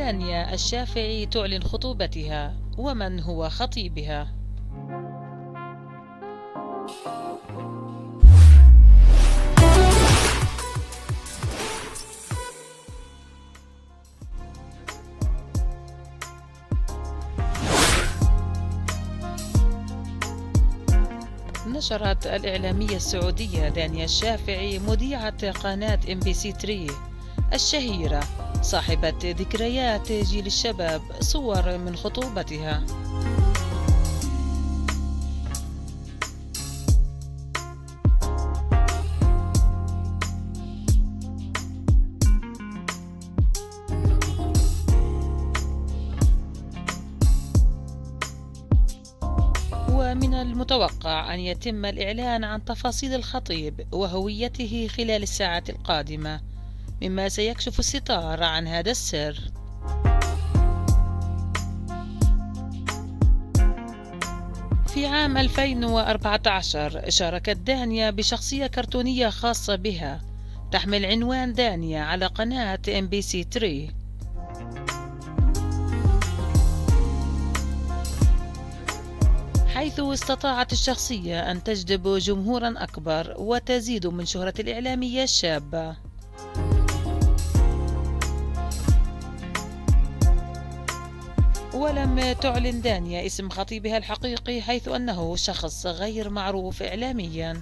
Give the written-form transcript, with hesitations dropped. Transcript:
دانيا الشافعي تعلن خطوبتها، ومن هو خطيبها؟ نشرت الإعلامية السعودية دانيا الشافعي مذيعة قناة MBC3 الشهيرة صاحبة ذكريات جيل الشباب صور من خطوبتها. ومن المتوقع أن يتم الإعلان عن تفاصيل الخطيب وهويته خلال الساعات القادمة، مما سيكشف الستار عن هذا السر. في عام 2014 شاركت دانيا بشخصية كرتونية خاصة بها تحمل عنوان دانيا على قناة MBC3، حيث استطاعت الشخصية أن تجذب جمهورا أكبر وتزيد من شهرة الإعلامية الشابة. ولم تعلن دانيا اسم خطيبها الحقيقي، حيث أنه شخص غير معروف إعلاميا.